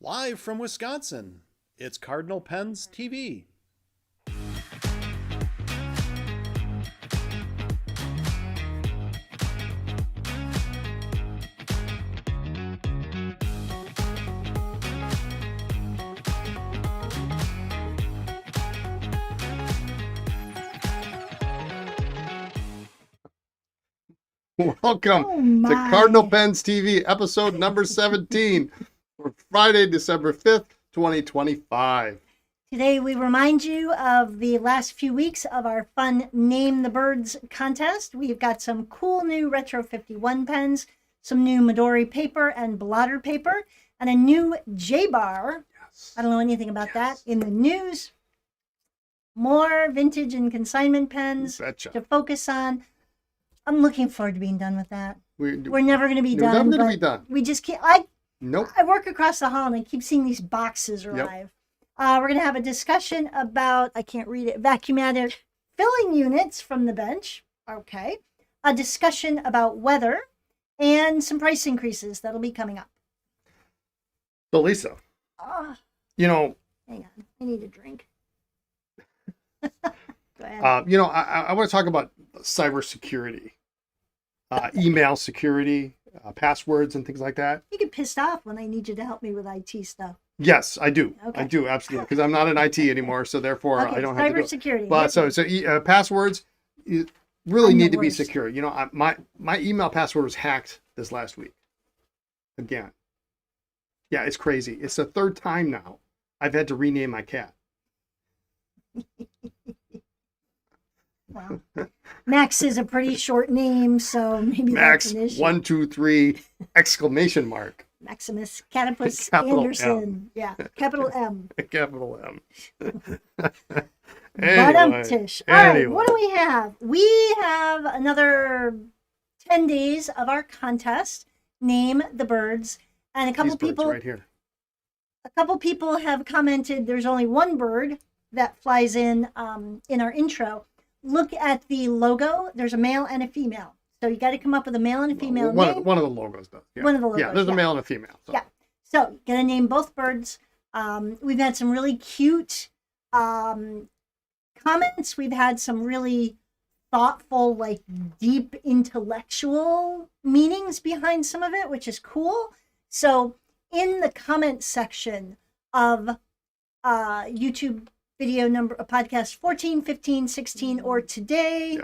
Live from Wisconsin, it's Cardinal Pens TV. Welcome to Cardinal Pens TV, episode number 17 for Friday, December 5th, 2025. Today, we remind you of the last few weeks of our fun Name the Birds contest. We've got some cool new Retro 51 pens, some new Midori paper and blotter paper, and a new J-Bar. Yes. I don't know anything about that. In the news, more vintage and consignment pens to focus on. I'm looking forward to being done with that. We're never going to be done. Never going to be done. We just can't. Nope. I work across the hall and I keep seeing these boxes arrive. We're going to have a discussion about, I can't read it, vacuumatic filling units from the bench. Okay. A discussion about weather and some price increases that'll be coming up. So, Lisa, hang on. I need a drink. Go ahead. I want to talk about cybersecurity, email security, passwords and things like that. You get pissed off when I need you to help me with IT stuff. Yes, I do. Okay. I do, absolutely. Because I'm not in IT anymore, so therefore I don't have to do it. Cybersecurity. But passwords really need to be secure. You know, my email password was hacked this last week. Again. Yeah, it's crazy. It's the third time now I've had to rename my cat. Well, Max is a pretty short name, so maybe Max that's an issue. 123 exclamation mark. Maximus Catopus Capital Anderson. M. Yeah, capital M. Capital M. Anyway. All right, what do we have? We have another 10 days of our contest. Name the birds, and a couple people right here. A couple people have commented. There's only one bird that flies in our intro. Look at the logo. There's a male and a female. So you got to come up with a male and a female name. One of the logos does. Yeah. One of the logos. Yeah, there's a male and a female. So. Yeah. So got to name both birds. We've had some really cute comments. We've had some really thoughtful, like deep intellectual meanings behind some of it, which is cool. So in the comment section of YouTube video podcast 14, 15, 16, or today,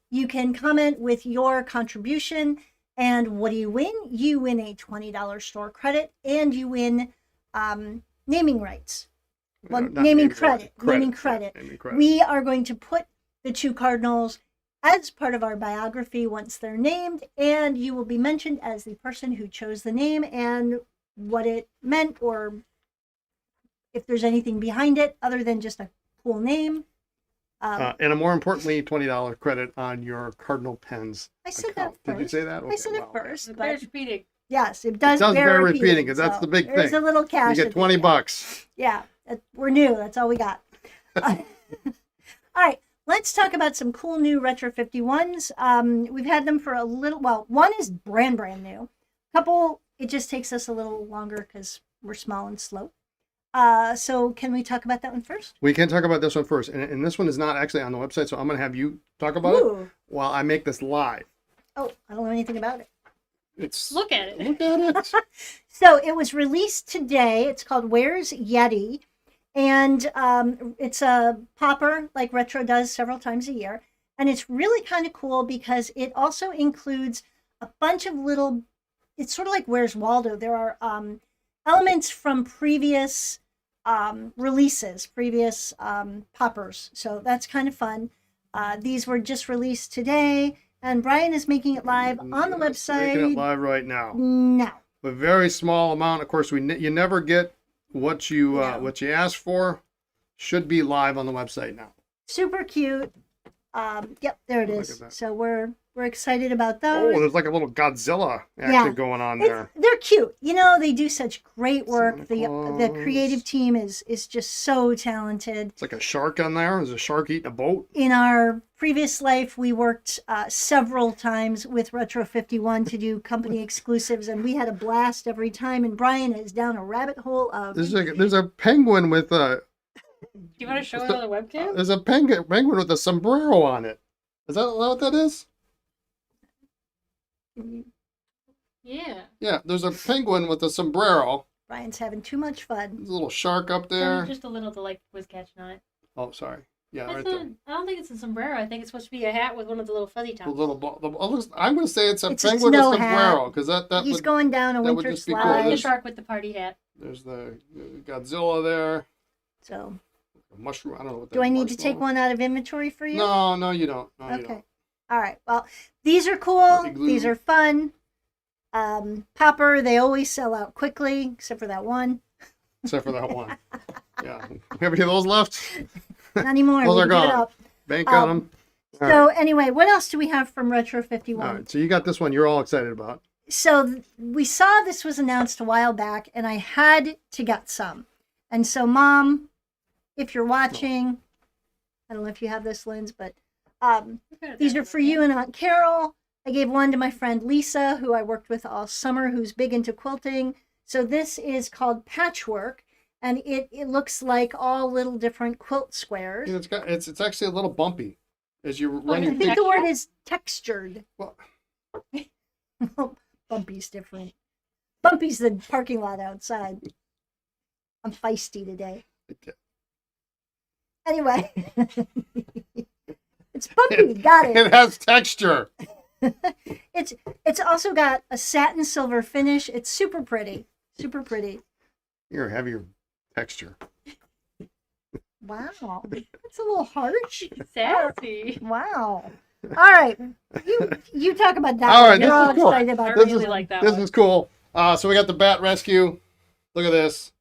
you can comment with your contribution. And what do you win? You win a $20 store credit, and you win naming rights. Well, naming credit. Naming credit. We are going to put the two Cardinals as part of our biography once they're named, and you will be mentioned as the person who chose the name and what it meant, or if there's anything behind it other than just a cool name. And a more importantly, $20 credit on your Cardinal Pens I said account. that first. Did you say that? Okay, I said it first. It bears repeating. Yes, it does. It does bear repeating because that's the big thing. There's a little cash. You get $20. Yeah, we're new. That's all we got. All right, let's talk about some cool new Retro 51s. We've had them for a little. Well, one is brand new. A couple, it just takes us a little longer because we're small and slow. So can we talk about that one first? We can talk about this one first. And this one is not actually on the website, so I'm going to have you talk about it while I make this live. Oh, I don't know anything about it. Look at it. Look at it. So it was released today. It's called Where's Yeti? And it's a popper like Retro does several times a year. And it's really kind of cool because it also includes a bunch of little, it's sort of like Where's Waldo? There are elements from previous releases, previous poppers. So that's kind of fun. These were just released today, and Brian is making it live on the website. Making it live right now. No. A very small amount. Of course, you never get what you ask for. Should be live on the website now. Super cute. Yep, there it is. So we're We're excited about Oh, those. there's like a little Godzilla action Yeah. going on there. They're cute. You know, they do such great work. Santa The Claus. creative team is just so talented. It's like a shark on there. There's a shark eating a boat. In our previous life, we worked several times with Retro 51 to do company exclusives, and we had a blast every time. And Brian is down a rabbit hole of. There's a penguin with a. Do you want to show it on the webcam? There's a penguin with a sombrero on it. Is that what that is? Yeah. Yeah, there's a penguin with a sombrero. Brian's having too much fun. There's a little shark up So there. just a little to like was catching on it. Oh, sorry. Yeah, That's right not, there. I don't think it's a sombrero. I think it's supposed to be a hat with one of the little fuzzy The tops. I'm going to say it's a It's a penguin with snow a sombrero hat. because that He's would. going down a that would winter just be cool. The slide. There's- shark with the party hat. There's the Godzilla there. So, Mushroom. I don't know what that do I need to take marshmallow. one out of inventory for you? No, you don't. No, you Okay. don't. All right. Well, these are cool. Igloo. These are fun. Popper, they always sell out quickly, except for that one. Except for that one. Yeah. We have any of those left? Not anymore. Those We are give it gone. up. Bank on Um, them. So anyway, what else do we have from Retro 51? All right. So you got this one you're all excited about. So we saw this was announced a while back, and I had to get some. And so, Mom, if you're watching, I don't know if you have this, Linz, but these are for you and Aunt Carol. I gave one to my friend Lisa, who I worked with all summer, who's big into quilting. So this is called Patchwork, and it looks like all little different quilt squares. Yeah, it's actually a little bumpy as you run I your think the word is textured. Well, Bumpy's different. Bumpy's the parking lot outside. I'm feisty today. Anyway, it's bumpy. Got it. it has texture. It's also got a satin silver finish. It's super pretty. Super pretty. You're a heavier texture. Wow. It's a little harsh. Sassy. Wow. All right. You talk about that. All one. right, You're this all is cool. excited I about This this. really is- like that This one. is cool. So we got the bat rescue. Look at this.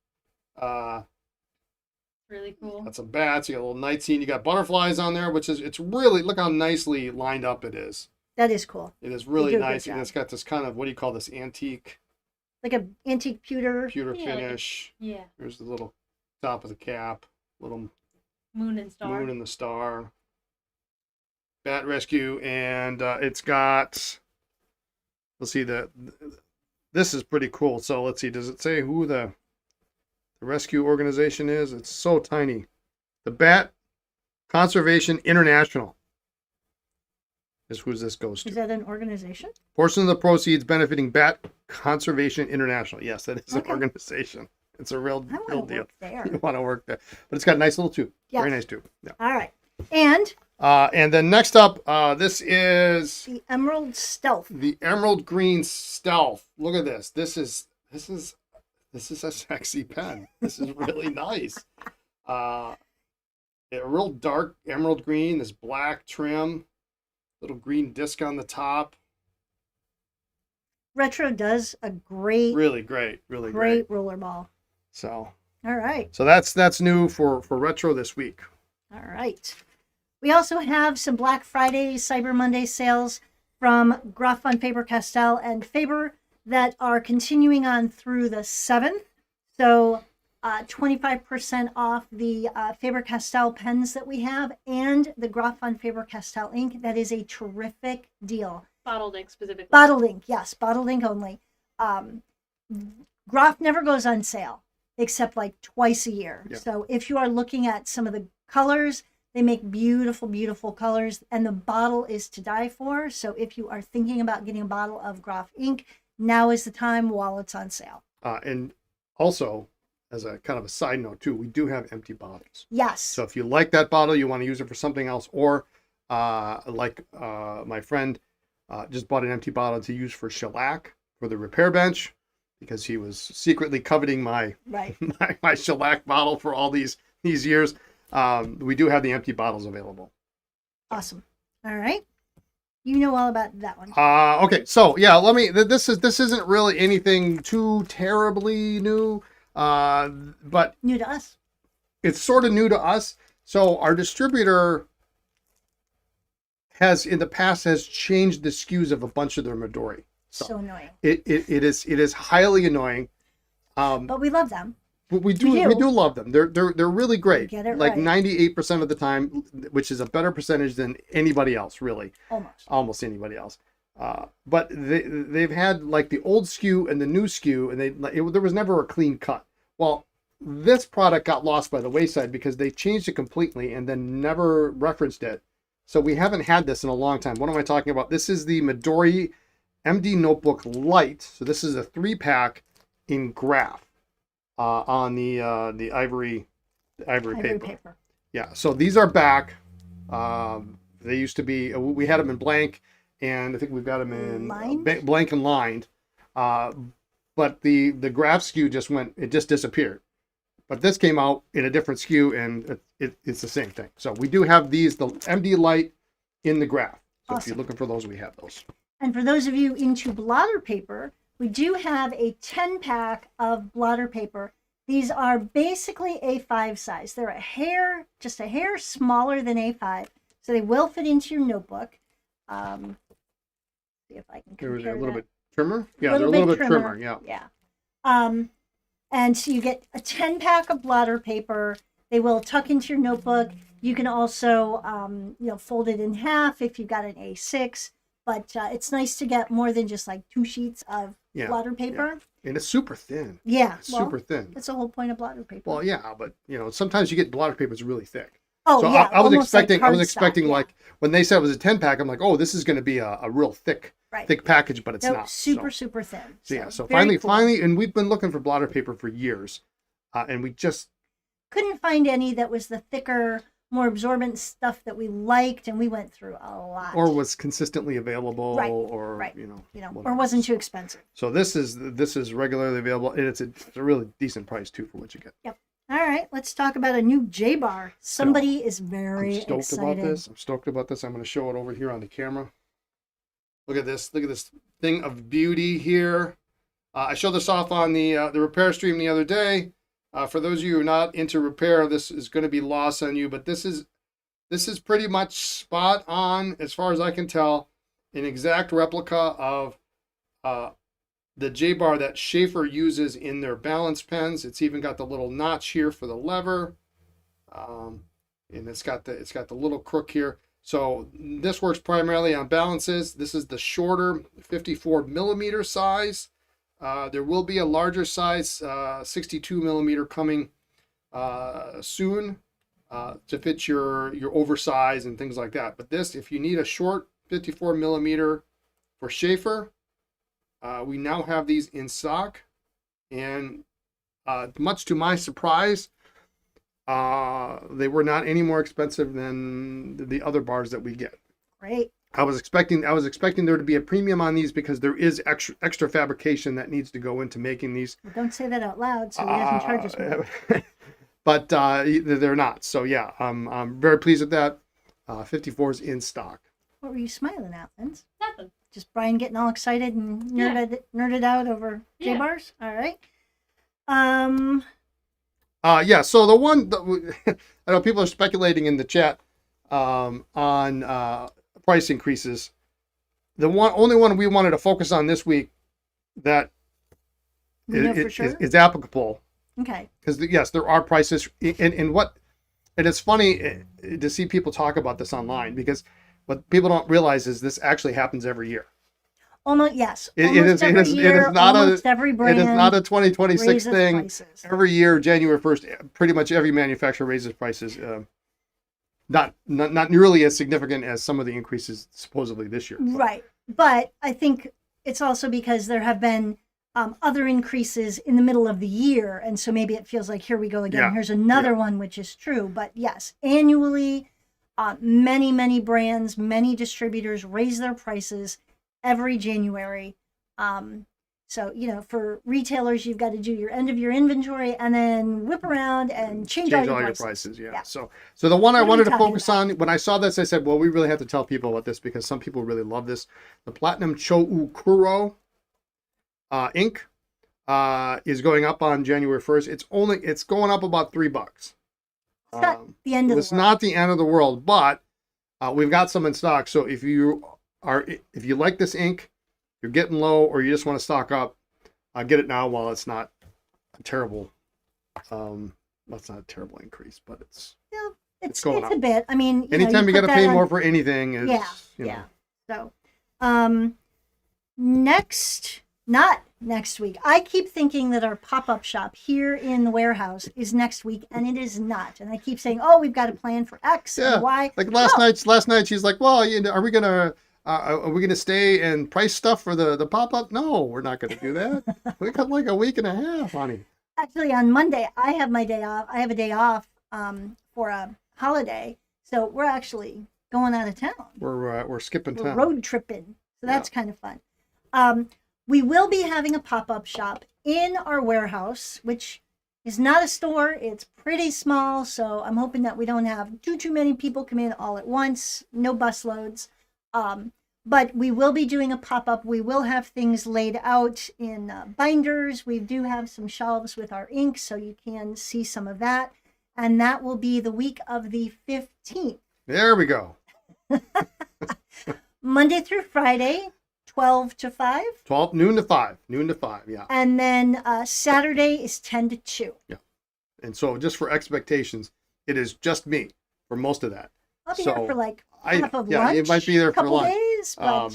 Really cool. Got some bats. You got a little night scene. You got butterflies on there, which is it's really look how nicely lined up it is. That is cool. It is do really a good nice, and job. it's got this kind of what do you call this antique Like a antique pewter. pewter Yeah, like a- finish. Yeah. There's the little top of the cap, little Moon and star. moon and the star. Bat rescue, and it's got. Let's see this is pretty cool. So let's see. Does it say who the rescue organization is? It's so tiny. The Bat Conservation International is who this goes Is to. that an organization? Portion of the proceeds benefiting Bat Conservation International. Yes, that is Okay. an organization. It's a real I want deal. to work there. You want to work there, but it's got a nice little tube. Yes. Very nice tube. Yeah. All right. And And then next up, this is the Emerald Stealth. the Emerald Green Stealth. Look at this. This is a sexy pen. This is really nice. A real dark emerald green. This black trim, little green disc on the top. Retro does a great, Really great. Really great great. rollerball. So All right. that's new for retro this week. All right. We also have some Black Friday, Cyber Monday sales from Graf von Faber-Castell and Faber that are continuing on through the 7th. So 25% off the Faber-Castell pens that we have and the Graf von Faber-Castell ink. That is a terrific deal. Bottled ink specifically. Bottled ink, yes, bottled ink only. Graf never goes on sale except like twice a year. Yeah. So if you are looking at some of the colors, they make beautiful, beautiful colors, and the bottle is to die for. So if you are thinking about getting a bottle of Graf ink, now is the time while it's on sale. And also, as a kind of a side note too, we do have empty bottles. Yes. So if you like that bottle, you want to use it for something else, or my friend just bought an empty bottle to use for shellac for the repair bench because he was secretly coveting my Right. my shellac bottle for all these years. We do have the empty bottles available. Awesome. All right. You know all about that one. Okay, so yeah, let me. This isn't really anything too terribly new, but New to us. it's sort of new to us. So our distributor has in the past has changed the SKUs of a bunch of their Midori. So annoying. It is highly annoying. But we love them. But we do love them. They're really great. Get it like right. 98% of the time, which is a better percentage than anybody else, really. Almost anybody else. But they've had like the old SKU and the new SKU, and there was never a clean cut. Well, this product got lost by the wayside because they changed it completely and then never referenced it. So we haven't had this in a long time. What am I talking about? This is the Midori MD Notebook Lite. So this is a 3-pack in graph on the ivory paper. Yeah. So these are back. They used to be. We had them in blank, and I think we've got them in blank and lined. But the graph SKU just disappeared. But this came out in a different SKU, and it's the same thing. So we do have these, the MD Lite in the graph. So if you're looking for those, we have those. And for those of you into blotter paper, we do have a 10-pack of blotter paper. These are basically A5 size. They're just a hair smaller than A5, so they will fit into your notebook. See if I can compare They're a little bit trimmer. Yeah, they're a little bit trimmer. Yeah. And so you get a 10-pack of blotter paper. They will tuck into your notebook. You can also, fold it in half if you've got an A6. But it's nice to get more than just like 2 sheets of blotter paper. Yeah. And it's super thin. Yeah. It's super thin. That's the whole point of blotter paper. Well, yeah, but sometimes you get blotter paper that's really thick. Oh, so yeah. I was Almost expecting like when they said it was a 10-pack, I'm like, oh, this is going to be a real thick package, but it's not. Super thin. So cool. finally, and we've been looking for blotter paper for years, and we just couldn't find any that was the thicker, more absorbent stuff that we liked, and we went through a lot. Or was consistently available, or or wasn't too expensive. So this is regularly available, and it's a really decent price too for what you get. Yep. All right, let's talk about a new J bar. Somebody is very excited. I'm stoked about this. I'm going to show it over here on the camera. Look at this. Look at this thing of beauty here. I showed this off on the repair stream the other day. For those of you who are not into repair, this is going to be lost on you. But this is pretty much spot on, as far as I can tell, an exact replica of the J-bar that Schaefer uses in their balance pens. It's even got the little notch here for the lever, and it's got the little crook here. So this works primarily on balances. This is the shorter 54 millimeter size. There will be a larger size 62 millimeter coming soon to fit your oversize and things like that. But this, if you need a short 54 millimeter for Schaefer, we now have these in stock, and much to my surprise, they were not any more expensive than the other bars that we get. Great. I was expecting there to be a premium on these because there is extra fabrication that needs to go into making these. Well, don't say that out loud, so he doesn't charge us more. But they're not. So yeah, I'm very pleased with that. 54 is in stock. What were you smiling at, Vince? Nothing. Just Brian getting all excited and nerded out over J-bars? All right. Yeah, so the one I know people are speculating in the chat on price increases. The only one we wanted to focus on this week that is applicable. Okay. Because yes, there are prices, and it's funny to see people talk about this online, because what people don't realize is this actually happens every year. Almost, yes. It is not every brand. It is not a 2026 thing. Prices. Every year, January 1st, pretty much every manufacturer raises prices. Not nearly as significant as some of the increases supposedly this year. Right. But I think it's also because there have been other increases in the middle of the year. And so maybe it feels like, here we go again. Yeah. Here's another one, which is true. But yes, annually, many brands, many distributors raise their prices every January. So, for retailers, you've got to do your end of your inventory and then whip around and change all your prices. Yeah. So the one I wanted to focus on, when I saw this, I said, well, we really have to tell people about this because some people really love this. The Platinum Choukuro ink is going up on January 1st. It's going up about $3. It's not the end of the world. It's not the end of the world, but We've got some in stock. So if you like this ink, you're getting low, or you just want to stock up, get it now while it's not a terrible. That's not a terrible increase, but it's It's going a up. bit. I mean, anytime you got put to pay that more on- for anything. It's, Yeah. So, not next week. I keep thinking that our pop-up shop here in the warehouse is next week, and it is not. And I keep saying, "Oh, we've got a plan for X and Y." Like last night, she's like, "Well, are we gonna stay and price stuff for the pop-up?" No, we're not gonna do that. We got like a week and a half, honey. Actually, on Monday, I have my day off. I have a day off for a holiday, so we're actually going out of town. We're skipping We're town. road tripping, so that's kind of fun. We will be having a pop-up shop in our warehouse, which is not a store. It's pretty small, so I'm hoping that we don't have too many people come in all at once. No bus loads. But we will be doing a pop-up. We will have things laid out in binders. We do have some shelves with our ink, so you can see some of that. And that will be the week of the 15th. There we go. Monday through Friday, 12 to 5. 12 noon to 5. Yeah. And then Saturday is 10 to 2. Yeah. And so just for expectations, it is just me for most of that. I'll be So, there for like half of yeah, lunch. you might be there for couple lunch. days, but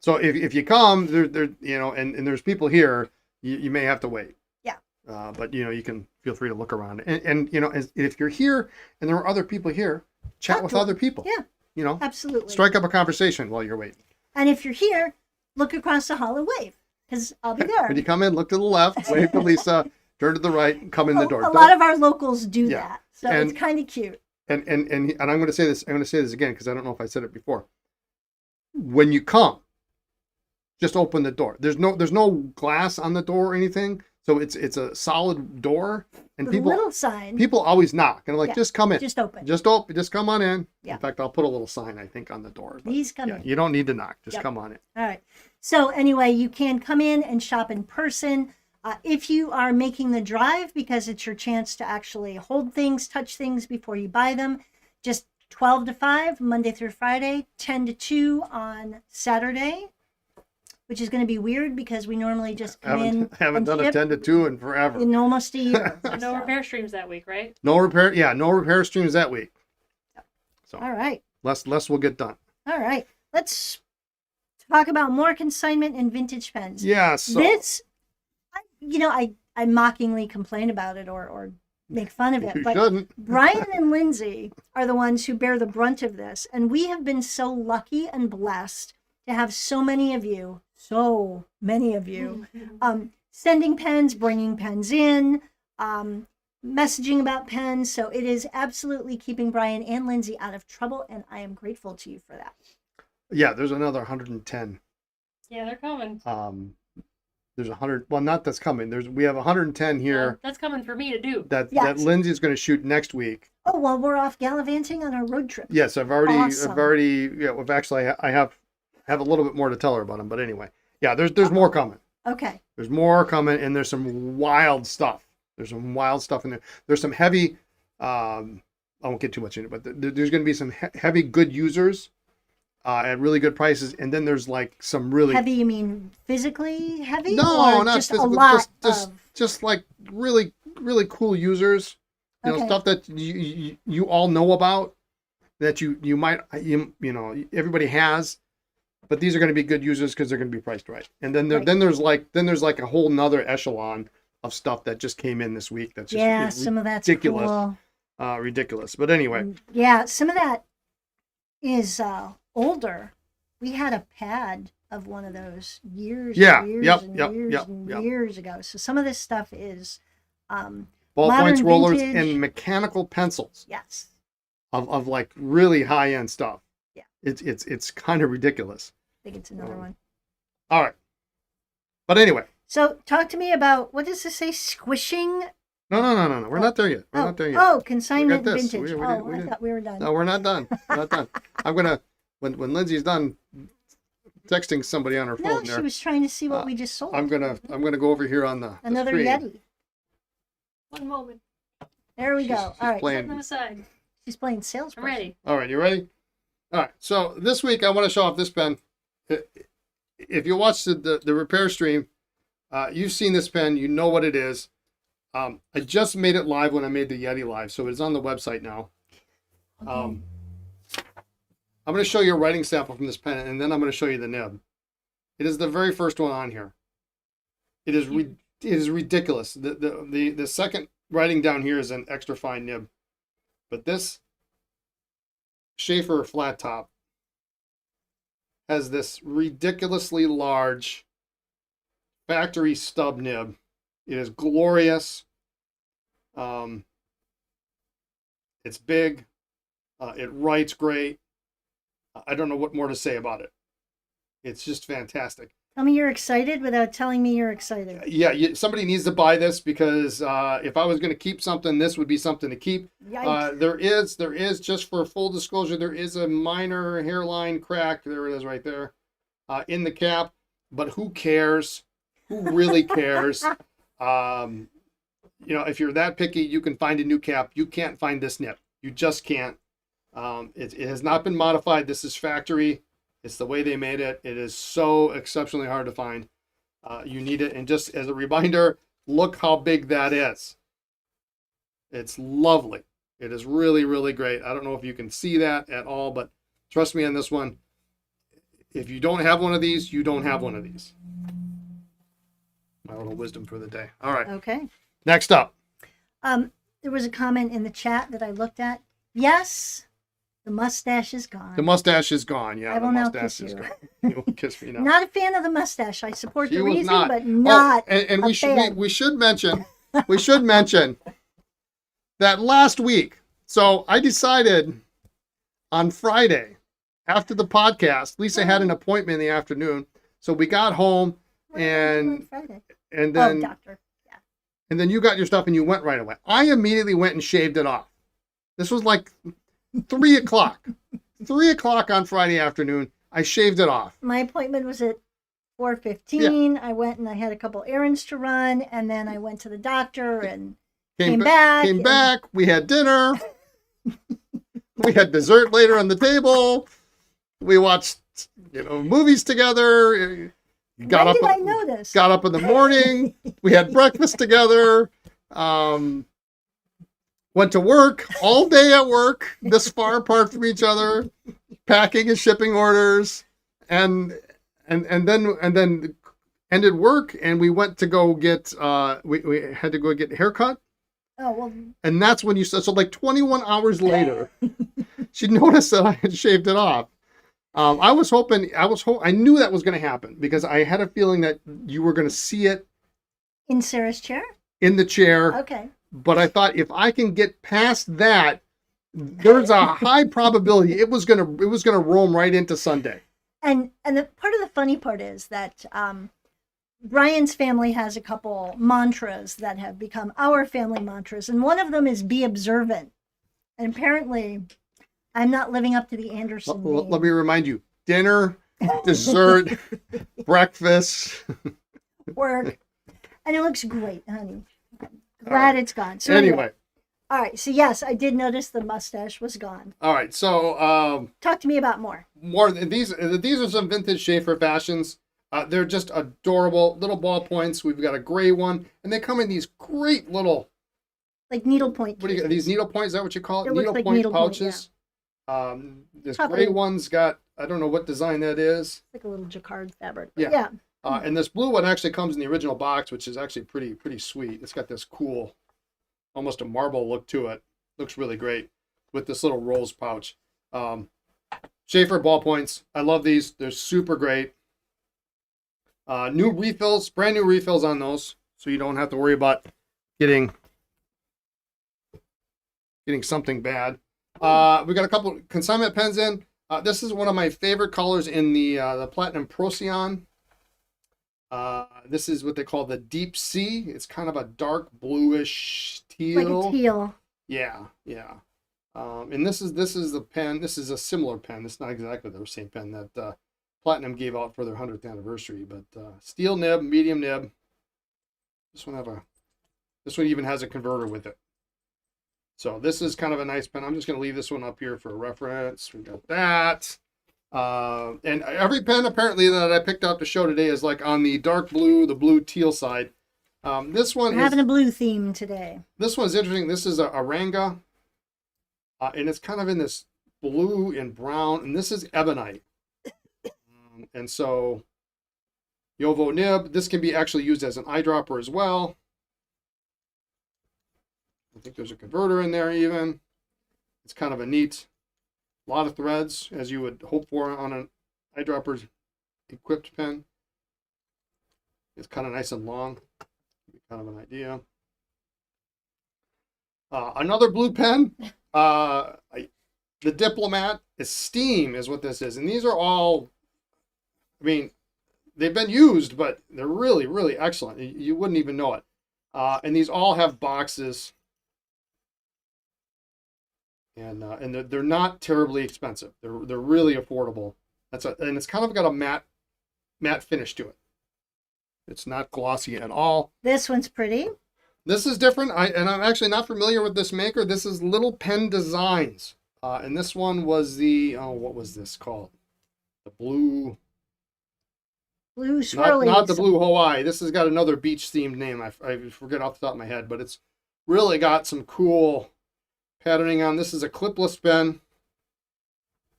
So if you come, there and there's people here, you may have to wait. Yeah. But you can feel free to look around, and if you're here and there are other people here, chat Talk with to 'em. other people. Yeah. Absolutely. Strike up a conversation while you're waiting. And if you're here, look across the hall and wave, because I'll be there. When you come in, look to the left, wave to Lisa, turn to the right, and come in the door. A lot of our locals do Yeah. that, so And- it's kind of cute. And I'm going to say this. I'm going to say this again because I don't know if I said it before. When you come, just open the door. There's no glass on the door or anything, so it's a solid door. And With a little sign, people always knock and like, Yeah. just come in, just open. just come on in. Yeah. In fact, I'll put a little sign I think on the door. But Please come yeah, in. you don't need to knock. Just Yep. come on in. All right. So anyway, you can come in and shop in person. If you are making the drive, because it's your chance to actually hold things, touch things before you buy them, just 12 to 5, Monday through Friday, 10 to 2 on Saturday, which is going to be weird because we normally just come in Haven't and done a ship 10 to 2 in forever. in almost a year. So no repair streams that week, right? No repair streams that week. So All right. less will get done. All right. Let's talk about more consignment and vintage pens. Yeah. So This, I mockingly complain about it or make fun of it, you but shouldn't. Brian and Lindsay are the ones who bear the brunt of this. And we have been so lucky and blessed to have so many of you, sending pens, bringing pens in, messaging about pens. So it is absolutely keeping Brian and Lindsay out of trouble. And I am grateful to you for that. Yeah, there's another 110. Yeah, they're coming. There's 100. Well, not that's coming. We have 110 here That's coming for me to do. that Yes. Lindsay's going to shoot next week. Oh, well, we're off gallivanting on our road trip. Yes, I've Awesome. already. Yeah, we've actually. I have a little bit more to tell her about them. But anyway, yeah, there's more coming. Okay. There's more coming, and there's some wild stuff. There's some wild stuff in there. There's some heavy. I won't get too much into it, but there's going to be some heavy good users. At really good prices, and then there's like some really Heavy, you mean physically heavy? no, or not just physical, a lot just of... just like really cool users. You know, Okay. stuff that you all know about that you might everybody has, but these are going to be good users because they're going to be priced right. And then Right. then there's like a whole nother echelon of stuff that just came in this week. That's just Yeah, some of that's ridiculous. cool. Ridiculous. But anyway, Yeah, some of that is older. We had a pad of one of those years Yeah, and years yep, and yep, years yep, and yep. years ago. So some of this stuff is ballpoints, modern rollers, vintage. and mechanical pencils yes. of like really high end stuff. Yeah. It's kind of ridiculous. I think it's another one. All right. But anyway, So talk to me about, what does this say? Squishing? no. We're not there yet. We're not there yet. Oh, consignment We got this. vintage. We I didn't- thought we were done. No, we're not done. We're not done. I'm gonna when Lindsay's done texting somebody on her No, phone she there. was trying to see what we just sold. I'm gonna go over here on the Another screen. Yeti. One moment. There we go. She's All right. playing- Set them aside. She's playing sales. I'm ready. All right, you ready? All right. So this week I want to show off this pen. If you watch the repair stream, you've seen this pen. You know what it is. I just made it live when I made the Yeti live, so it's on the website now. I'm going to show you a writing sample from this pen, and then I'm going to show you the nib. It is the very first one on here. It is ridiculous. The second writing down here is an extra fine nib, but this Schaefer flat top has this ridiculously large factory stub nib. It is glorious. It's big. It writes great. I don't know what more to say about it. It's just fantastic. Tell me you're excited without telling me you're excited. Yeah, somebody needs to buy this because if I was going to keep something, this would be something to keep. Yikes. There is, just for full disclosure, there is a minor hairline crack. There it is right there in the cap. But who cares? Who really cares? If you're that picky, you can find a new cap. You can't find this nib. You just can't. It has not been modified. This is factory. It's the way they made it. It is so exceptionally hard to find. You need it. And just as a reminder, look how big that is. It's lovely. It is really, really great. I don't know if you can see that at all, but trust me on this one. If you don't have one of these, you don't have one of these. My little wisdom for the day. All right. Okay. Next up. There was a comment in the chat that I looked at. Yes, the mustache is gone. The mustache is gone. Yeah, I will the now mustache kiss is you. gone. You will kiss me now. Not a fan of the mustache. I support She the was reason, not. but not. And a we fan. should mention that last week. So I decided on Friday after the podcast, Lisa had an appointment in the afternoon. So we got home What did I do on and Friday? then Doctor. Yeah. and then you got your stuff and you went right away. I immediately went and shaved it off. This was like 3 o'clock. 3 o'clock on Friday afternoon. I shaved it off. My appointment was at 4:15. I went and I had a couple errands to run, and then I went to the doctor and came back. Came back. We had dinner. We had dessert later on the table. We watched, movies together. When did I notice? Got up in the morning. We had breakfast together. Went to work all day at work, this far apart from each other, packing and shipping orders, and then ended work, and we went to go get we had to go get a haircut. Oh well. And that's when you said, so like 21 hours later, she noticed that I had shaved it off. I knew that was going to happen because I had a feeling that you were going to see it In Sarah's chair. in the chair. Okay. But I thought if I can get past that, there's a high probability it was gonna roam right into Sunday. And the part of the funny part is that Brian's family has a couple mantras that have become our family mantras, and one of them is be observant. And apparently, I'm not living up to the Anderson name. Let me remind you: dinner, dessert, breakfast, Work, and it looks great, honey. Glad it's gone. So anyway. All right. So yes, I did notice the mustache was gone. All right, so Talk to me about more. these are some vintage Schaefer fashions. They're just adorable little ballpoints. We've got a gray one, and they come in these great little Like needlepoint. what do you cases. these needlepoint? Is that what you call it? It looks like Needlepoint needlepoint, pouches. This Probably. gray one's got, I don't know what design that is. Like a little jacquard fabric. But Yeah. yeah. And this blue one actually comes in the original box, which is actually pretty sweet. It's got this cool, almost a marble look to it. Looks really great with this little rose pouch. Schaefer ballpoints. I love these. They're super great. New refills, brand new refills on those, so you don't have to worry about getting something bad. We got a couple consignment pens in. This is one of my favorite colors in the Platinum Procyon. This is what they call the Deep Sea. It's kind of a dark bluish teal. Like a teal. Yeah. And this is the pen. This is a similar pen. It's not exactly the same pen that Platinum gave out for their 100th anniversary, but steel nib, medium nib. This one even has a converter with it. So this is kind of a nice pen. I'm just going to leave this one up here for reference. We got that. And every pen apparently that I picked out to show today is like on the dark blue, the blue teal side. This one We're having a blue theme today. This one's interesting. This is a Aranga, and it's kind of in this blue and brown, and this is ebonite. And so, Yovo nib. This can be actually used as an eyedropper as well. I think there's a converter in there even. It's kind of a neat, lot of threads as you would hope for on an eyedropper equipped pen. It's kind of nice and long. Kind of an idea. Another blue pen. The Diplomat Esteem is what this is. And these are all, I mean, they've been used, but they're really, really excellent. You wouldn't even know it. And these all have boxes. And they're not terribly expensive. They're really affordable. And it's kind of got a matte finish to it. It's not glossy at all. This one's pretty. This is different. I'm actually not familiar with this maker. This is Little Pen Designs. And this one was the, what was this called? The blue. Blue swirly. Not the blue Hawaii. This has got another beach themed name. I forget off the top of my head, but it's really got some cool patterning on. This is a clipless pen.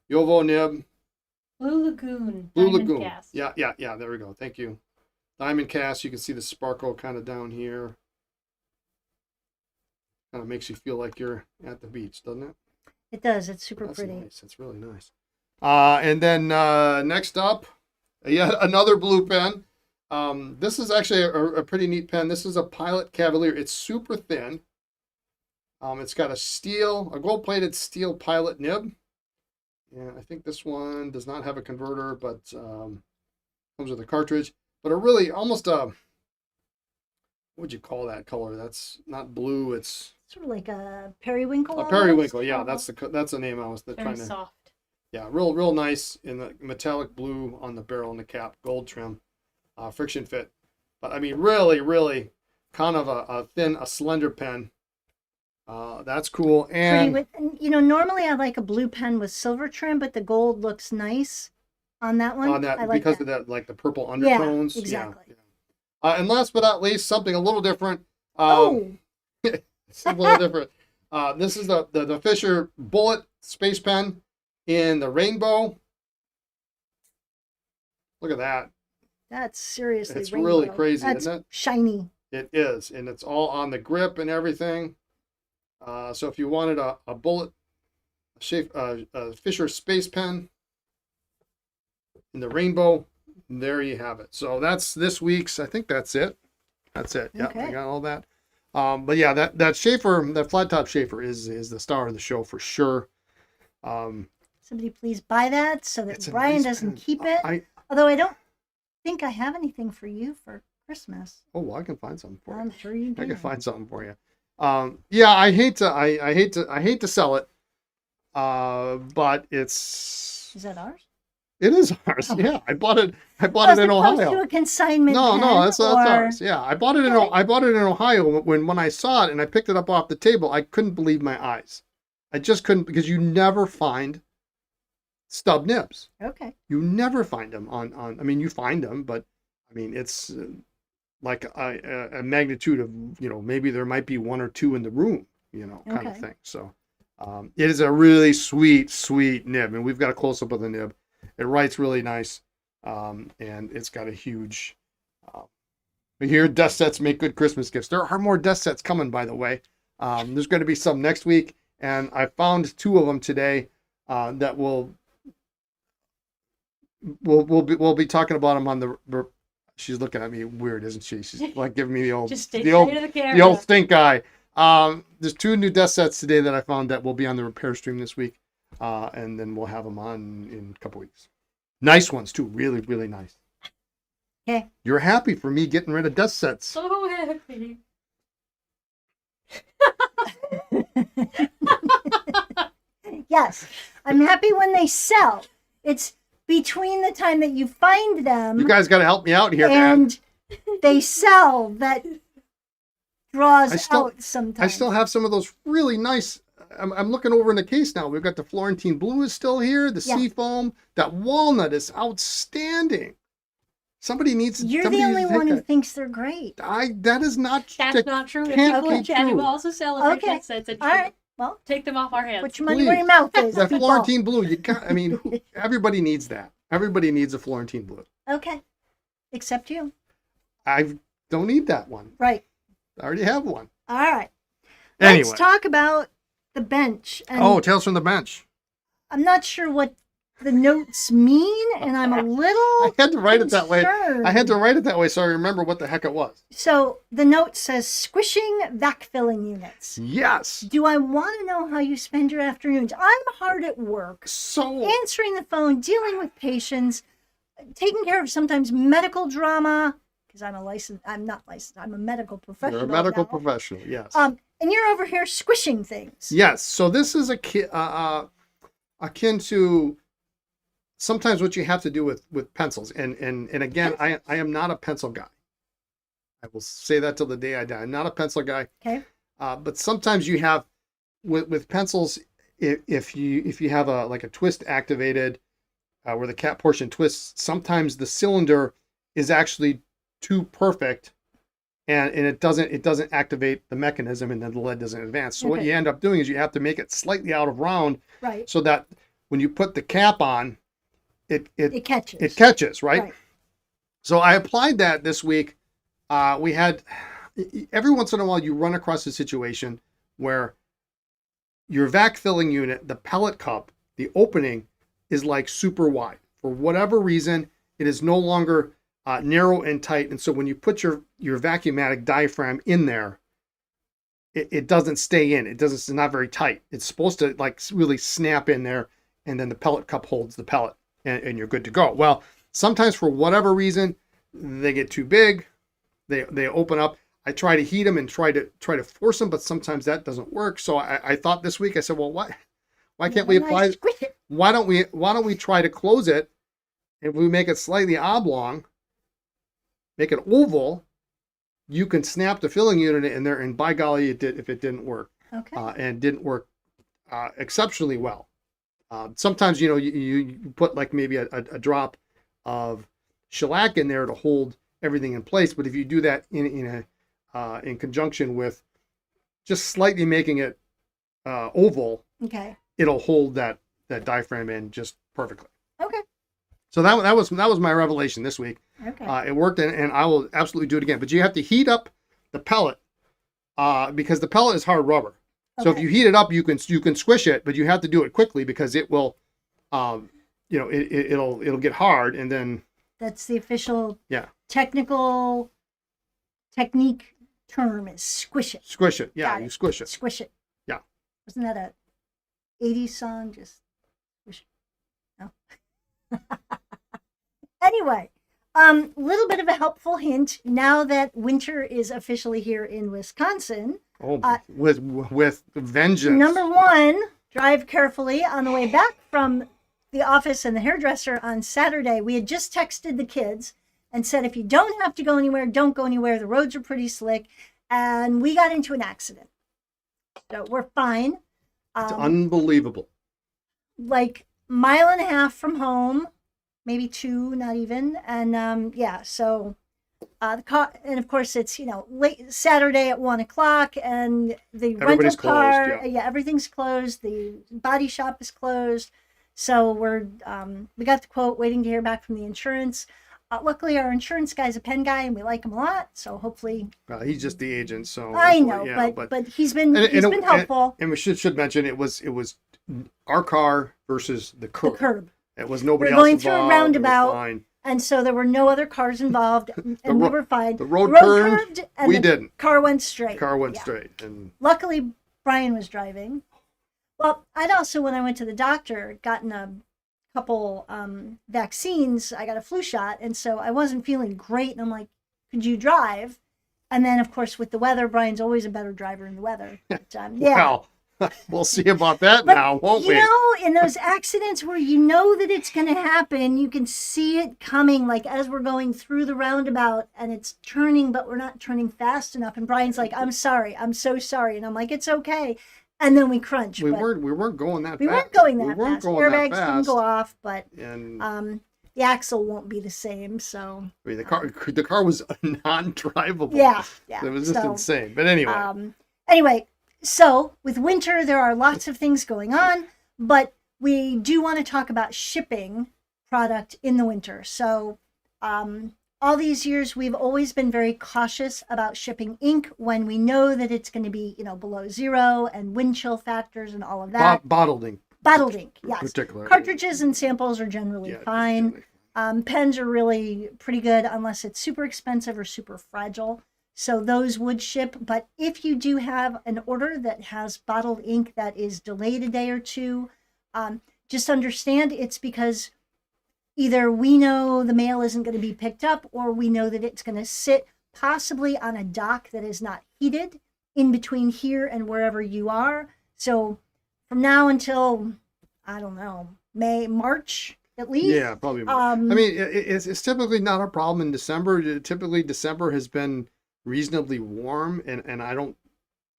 Yovo nib. Blue Lagoon. Blue Diamond Lagoon. Cast. Yeah. There we go. Thank you. Diamond cast. You can see the sparkle kind of down here. Kind of makes you feel like you're at the beach, doesn't it? It does. It's super That's pretty. nice. It's really nice. And then next up, yet another blue pen. This is actually a pretty neat pen. This is a Pilot Cavalier. It's super thin. It's got a gold-plated steel Pilot nib. And I think this one does not have a converter, but comes with a cartridge. But a really almost a, what would you call that color? That's not blue. It's Sort of like a periwinkle. a periwinkle. almost. Yeah, that's the name I was Very trying to. soft. Yeah, real nice in the metallic blue on the barrel and the cap, gold trim, friction fit. But I mean, really kind of a slender pen. That's cool. And Pretty with, normally I like a blue pen with silver trim, but the gold looks nice on that one. on that, I like because that. of that, like the purple undertones. Yeah, exactly. Yeah. And last but not least, something a little different. Oh, It's a little different. This is the Fisher Bullet Space Pen in the rainbow. Look at that. that's seriously It's rainbow. really crazy, That's isn't it? shiny. It is, and it's all on the grip and everything. So if you wanted a bullet shape, Fisher Space Pen in the rainbow, there you have it. So that's this week's. I think that's it. That's it. Yeah, I Okay. got all that. But yeah, that Schaefer, that flat top Schaefer is the star of the show for sure. Somebody please buy that so that It's a Brian nice doesn't pen. keep it. Although I don't think I have anything for you for Christmas. Well, I can find something for you. I'm sure you do. I can find something for you. Yeah, I hate to sell it, but Is that ours? it is ours. Oh. Yeah, I bought it in Opposed Ohio. to a consignment No, pen, that's or... ours. Yeah, I bought it in Okay. Ohio when I saw it and I picked it up off the table. I couldn't believe my eyes. I just couldn't, because you never find stub nibs. Okay. You never find them on. I mean, you find them, but I mean, it's like a magnitude of, maybe there might be one or two in the room, kind of Okay. thing. So it is a really sweet nib, and we've got a close up of the nib. It writes really nice, and it's got a huge. We hear desk sets make good Christmas gifts. There are more desk sets coming, by the way. There's going to be some next week, and I found 2 of them today that we'll be talking about them on the. She's looking at me weird, isn't she? She's like giving me the old Just stay the old straight to the camera. the old stink eye. There's 2 new desk sets today that I found that will be on the repair stream this week, and then we'll have them on in a couple weeks. Nice ones too, really nice. Okay. You're happy for me getting rid of desk sets. So happy. Yes. I'm happy when they sell. It's between the time that you find them You guys got to help me out here, man. and they sell that draws I still- out sometimes. I still have some of those really nice. I'm looking over in the case now. We've got the Florentine Blue is still here. The Yeah. Seafoam. That walnut is outstanding. Somebody needs. You're somebody the needs only to take one who that. thinks they're great. That is not. That's that not true. If can't people be in chat true. will also celebrate Okay. that sense of All truth. right. Well, Take them off our hands. put your money where your mouth is. That people. Florentine Blue. You got. I mean, everybody needs that. Everybody needs a Florentine Blue. Okay. Except you. I don't need that one. Right. I already have one. All right. Anyway. Let's talk about the bench. And Oh, Tales from the Bench. I'm not sure what the notes mean, and I'm a little. I had to write it that way. concerned. I had to write it that way so I remember what the heck it was. So the note says squishing vac filling units. Yes. Do I want to know how you spend your afternoons? I'm hard at work, So answering the phone, dealing with patients, taking care of sometimes medical drama, because I'm not licensed, I'm a medical professional. you're a medical now. professional. Yes. And you're over here squishing things. Yes. So this is akin to sometimes what you have to do with pencils. And again, I am not a pencil guy. I will say that till the day I die. I'm not a pencil guy. Okay. But sometimes you have with pencils, if you have a twist activated where the cap portion twists, sometimes the cylinder is actually too perfect and it doesn't activate the mechanism, and then the lead doesn't advance. So what Okay. you end up doing is you have to make it slightly out of round Right. so that when you put the cap on, it catches. it catches, right? Right. So I applied that this week. We had every once in a while you run across a situation where your vac filling unit, the pellet cup, the opening is like super wide. For whatever reason, it is no longer narrow and tight. And so when you put your vacuumatic diaphragm in there, it doesn't stay in. It's not very tight. It's supposed to like really snap in there, and then the pellet cup holds the pellet, and you're good to go. Well, sometimes for whatever reason, they get too big. They open up. I try to heat them and try to force them, but sometimes that doesn't work. So I thought this week, I said, well, why can't we When I apply? squish it. Why don't we try to close it? If we make it slightly oblong, make it oval, you can snap the filling unit in there, and by golly, it did. If it didn't work, Okay. and didn't work exceptionally well. Sometimes you put like maybe a drop of shellac in there to hold everything in place, but if you do that in conjunction with just slightly making it oval, Okay. it'll hold that diaphragm in just perfectly. Okay. So that was my revelation this week. Okay. It worked, and I will absolutely do it again. But you have to heat up the pellet because the pellet is hard rubber. So if Okay. you heat it up, you can squish it, but you have to do it quickly because it will, it'll get hard, and then That's the official yeah, technique term is squish it. squish it. Yeah, Got you it. squish it. Squish it. Yeah. Wasn't that a 80s song? Just squish it. No. Anyway, little bit of a helpful hint now that winter is officially here in Wisconsin. Oh, with vengeance. Number one, drive carefully on the way back from the office and the hairdresser on Saturday. We had just texted the kids and said, if you don't have to go anywhere, don't go anywhere. The roads are pretty slick. And we got into an accident. So we're fine. It's unbelievable. Like mile and a half from home, maybe 2, not even. And yeah, so the car, and of course it's, late Saturday at 1:00 and the Everybody's rental car, closed, yeah, everything's closed. The body shop is closed. So we got the quote, waiting to hear back from the insurance. Luckily, our insurance guy's a pen guy, and we like him a lot. So hopefully, He's just the agent, so I know, yeah, but he's been been helpful. And we should mention it was our car versus the The curb. curb, It was nobody We're else going through a involved. It was roundabout. fine. and so there were no other cars involved, and we were fine. The road curved. curved, and We the didn't. car went straight. The car went Yeah. straight, and Luckily, Brian was driving. Well, I'd also, when I went to the doctor, gotten a couple vaccines. I got a flu shot, and so I wasn't feeling great. And I'm like, "Could you drive?" And then, of course, with the weather, Brian's always a better driver in the weather. But, yeah. well, We'll see about that But, now, won't you we? know, in those accidents where you know that it's going to happen, you can see it coming, like as we're going through the roundabout and it's turning, but we're not turning fast enough. And Brian's like, I'm sorry. I'm so sorry. And I'm like, it's okay. And then we crunch. We but weren't going that we fast. weren't going We that weren't fast. going that Airbags didn't fast. go off, but And the axle won't be the same. So, I mean, the car was non-drivable. yeah. Yeah. It was just So, insane. But anyway, Anyway, so with winter, there are lots of things going on, but we do want to talk about shipping product in the winter. So, all these years, we've always been very cautious about shipping ink when we know that it's going to be, below zero and wind chill factors and all of that. bottled ink, Bottled ink, yes. particularly. Cartridges and samples are generally Yeah, fine. generally. Pens are really pretty good unless it's super expensive or super fragile. So those would ship. But if you do have an order that has bottled ink that is delayed a day or two, just understand it's because either we know the mail isn't going to be picked up or we know that it's going to sit possibly on a dock that is not heated in between here and wherever you are. So from now until, I don't know, March at least. Yeah, probably. I mean, it's typically not a problem in December. Typically, December has been reasonably warm, and I don't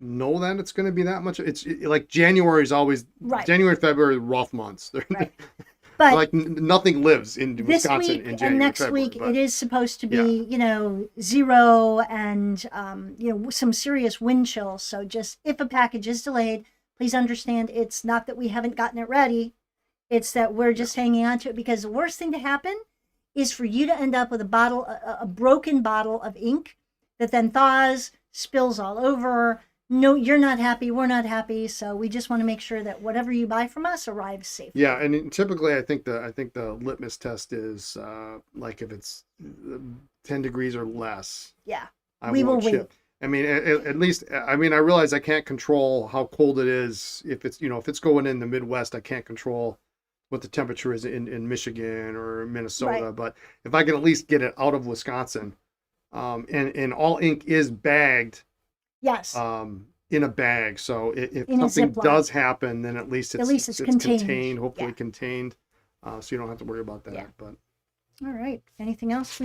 know that it's going to be that much. It's like January is always Right. January, February, rough months. They're Right. But like nothing lives in this Wisconsin week in January, and next February, week, but it is supposed to be, zero and, some serious wind chill. So just if a package is delayed, please understand it's not that we haven't gotten it ready. It's that we're just hanging on to it because the worst thing to happen is for you to end up with a broken bottle of ink that then thaws, spills all over. No, you're not happy. We're not happy. So we just want to make sure that whatever you buy from us arrives safely. yeah, and typically I think the litmus test is like if it's 10 degrees or less, Yeah. I We won't will ship. I mean, at least, I mean, I realize I can't control how cold it is. If it's, if it's going in the Midwest, I can't control what the temperature is in Michigan or Minnesota. Right. But if I can at least get it out of Wisconsin, and all ink is bagged, Yes. in a bag. So if In a something Ziploc. does happen, then at least it's contained. hopefully Yeah. contained. So you don't have to worry about that. Yeah. But All right. Anything else?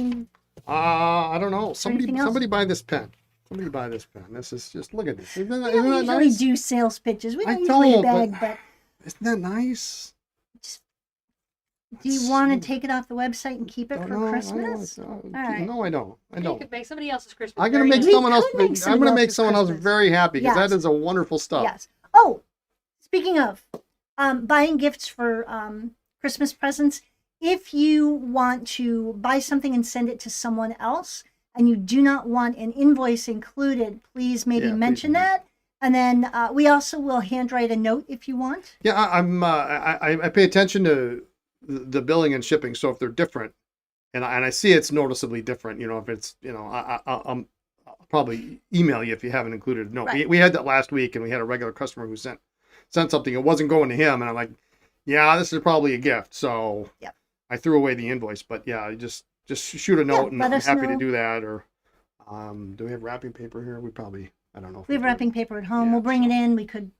I don't know. anything else? Somebody buy this pen. Somebody buy this pen. This is just, look at this. Isn't that, We don't isn't that usually nice? do sales pitches. We I don't usually don't, beg, but Isn't that nice? do you want to take it off the website and keep it No, for no, Christmas? right. No, I don't. I You don't. could make somebody else's Christmas. I'm gonna very make nice. We someone else. could make I'm somebody gonna make else's someone else Christmas. very happy because Yes. that is a wonderful stuff. Yes. Oh, speaking of buying gifts for Christmas presents, if you want to buy something and send it to someone else and you do not want an invoice included, please maybe Yeah, please mention do. that. And then we also will handwrite a note if you want. Yeah, I pay attention to the billing and shipping. So if they're different, and I see it's noticeably different, if it's, I'll probably email you if you haven't included a note. Right. We had that last week, and we had a regular customer who sent something. It wasn't going to him, and I'm like, yeah, this is probably a gift. So Yep. I threw away the invoice, but yeah, just shoot a note, and let I'm us happy know. to do that. Or do we have wrapping paper here? We probably, I don't know. If We have do. wrapping paper at home. Yeah, we'll bring so- it in. We could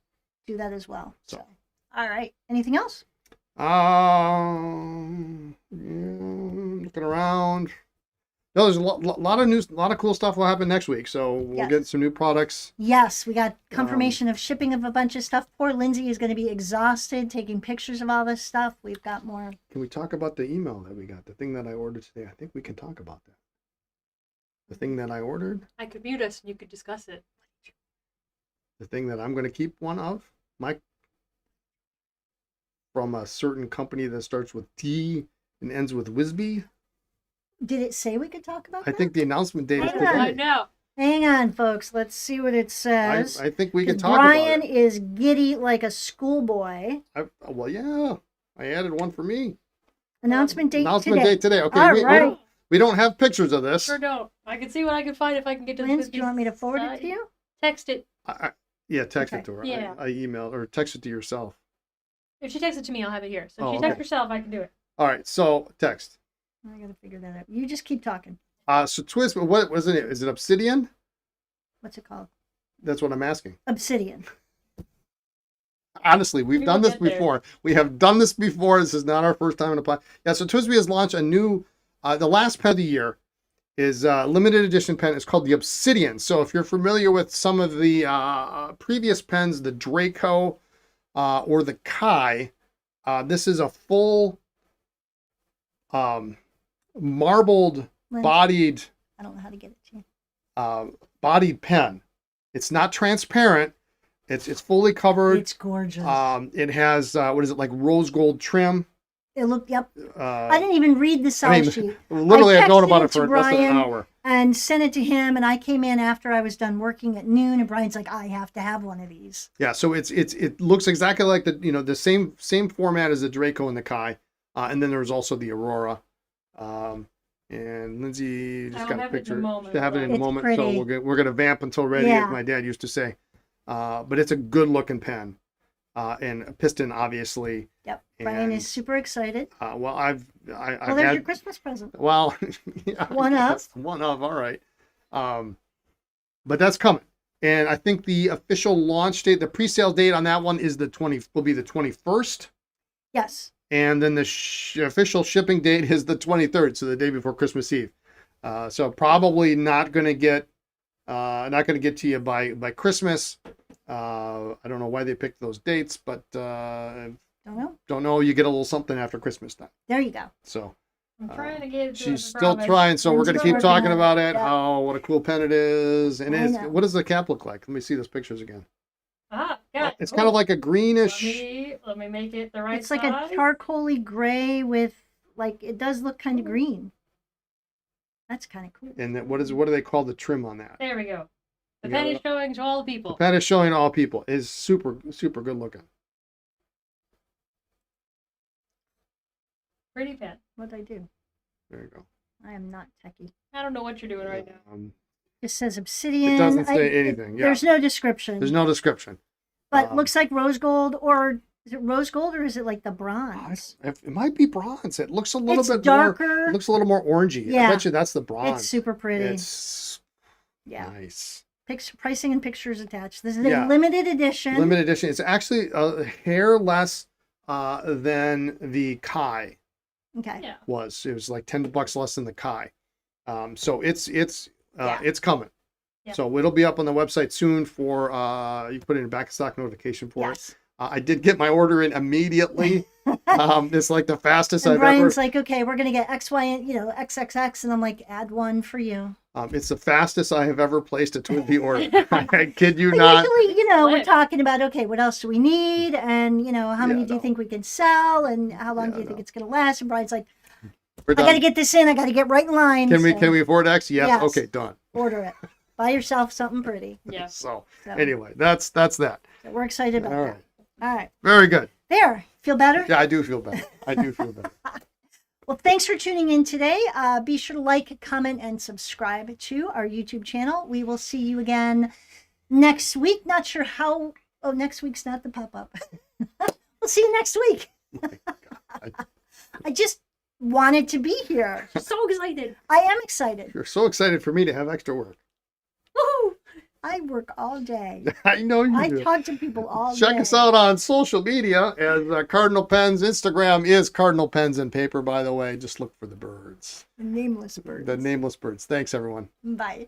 do that as well. So. So, all right. Anything else? Looking around. No, there's a lot of news, a lot of cool stuff will happen next week. So we'll Yes. get some new products. Yes, we got confirmation of shipping of a bunch of stuff. Poor Lindsay is going to be exhausted taking pictures of all this stuff. We've got more. Can we talk about the email that we got? The thing that I ordered today. I think we can talk about that. The thing that I ordered. I could mute us and you could discuss it. The thing that I'm going to keep one of. From a certain company that starts with T and ends with Wisby. Did it say we could talk about I that? think the announcement date is Hang on. I today. know. Hang on, folks. Let's see what it says. I think we can 'Cause talk Brian about it. is giddy like a schoolboy. Well, yeah. I added one for me. Announcement date Announcement today. date today. Okay, All we right. we don't have pictures of this. Sure don't. I can see what I can find if I can get to Linz, the do you want me to forward it side. to you? Text it. Yeah, text Okay. it to her. Yeah. I emailed or text it to yourself. If she texts it to me, I'll have it here. So if Oh, she texts okay. herself, I can do it. All right, so text. I got to figure that out. You just keep talking. So twist. What was it? Is it Obsidian? What's it called? That's what I'm asking. Obsidian. Honestly, we've We done will this get there. before. We have done this before. This is not our first time in a pod. Yeah, so TWSBI has launched a new, the last pen of the year is a limited edition pen. It's called the Obsidian. So if you're familiar with some of the previous pens, the Draco or the Kai, this is a full marbled Lynn, bodied I don't know how to get it to you. bodied pen. It's not transparent. It's fully covered. It's gorgeous. It has what is it, like rose gold trim? It looked, yep. I Uh, didn't even read the sell sheet. literally, I've known about texted it for to less than an Brian. hour. And sent it to him, and I came in after I was done working at noon, and Brian's like, I have to have one of these. Yeah, so it looks exactly like the same format as the Draco and the Kai, and then there's also the Aurora. And Lindsay just I'll got a have it in a picture. moment, To have it in a It's moment, pretty. so we're gonna vamp until ready, Yeah. as my dad used to say. But it's a good looking pen, and a piston, obviously. Yep. Brian And, is super excited. Well, I've Well, there's had, your Christmas present. well, yeah, One of? yes, one of, all right. But that's coming, and I think the official launch date, the pre-sale date on that one is will be the 21st. Yes. And then the official shipping date is the 23rd, so the day before Christmas Eve. So probably not going to get to you by Christmas. I don't know why they picked those dates, but Don't know. don't know. You get a little something after Christmas time. There you go. So I'm trying to get it. to she's us, I still promise. trying. So we're I'm going to still keep working talking on it. about it. Yeah. Oh, what a cool pen it is! And I know. what does the cap look like? Let me see those pictures again. Yeah. It's kind of like a greenish. Let me make it the right It's like size. a charcoaly gray with, like, it does look kind of green. That's kind of cool. And then what do they call the trim on that? There we go. The You pen got is showing to all the people. The pen is showing all people. Is super good looking. Pretty pen. What'd I do? There you go. I am not techie. I don't know what you're doing right now. It says obsidian. It doesn't say anything. Yeah. There's no description. There's no description. But looks like rose gold, or is it rose gold, or is it like the bronze? It might be bronze. It looks a little It's bit darker. more. It looks a little more orangey. Yeah. I bet you that's the bronze. It's super pretty. It's Yeah. nice. Pricing and pictures attached. This is Yeah. a limited edition. Limited edition. It's actually a hair less than the Kai Okay. Yeah. was. It was like $10 less than the Kai. So it's Yeah. it's coming. Yeah. So it'll be up on the website soon for you can put in a back of stock notification for it. Yes. I did get my order in immediately. It's like the fastest And I've Brian's ever. like, okay, we're gonna get X, Y, and XXX, and I'm like, add one for you. It's the fastest I have ever placed a Twin order. I kid you But not. usually, we're Lit. talking about, okay, what else do we need, and how many Yeah, do you no. think we can sell, and how long Yeah, do you think no. it's gonna last? And Brian's like, We're I gotta done. get this in. I gotta get right in line. Can so we afford X? Yes. Yes. Okay, done. order it? Buy yourself something pretty. Yeah. So So, anyway, that's that. so we're excited about All that. right. All right, Very good. there. Feel better? Yeah, I do feel better. I do feel better. Well, thanks for tuning in today. Be sure to like, comment, and subscribe to our YouTube channel. We will see you again next week. Not sure how. Oh, next week's not the pop-up. We'll see you next week. I just wanted to be here. So excited. I am excited. You're so excited for me to have extra work. Woohoo! I work all day. I know you I do. talk to people all day. Check us out on social media as Cardinal Pens. Instagram is Cardinal Pens and Paper, by the way. Just look for the birds. The nameless birds. The nameless birds. Thanks, everyone. Bye.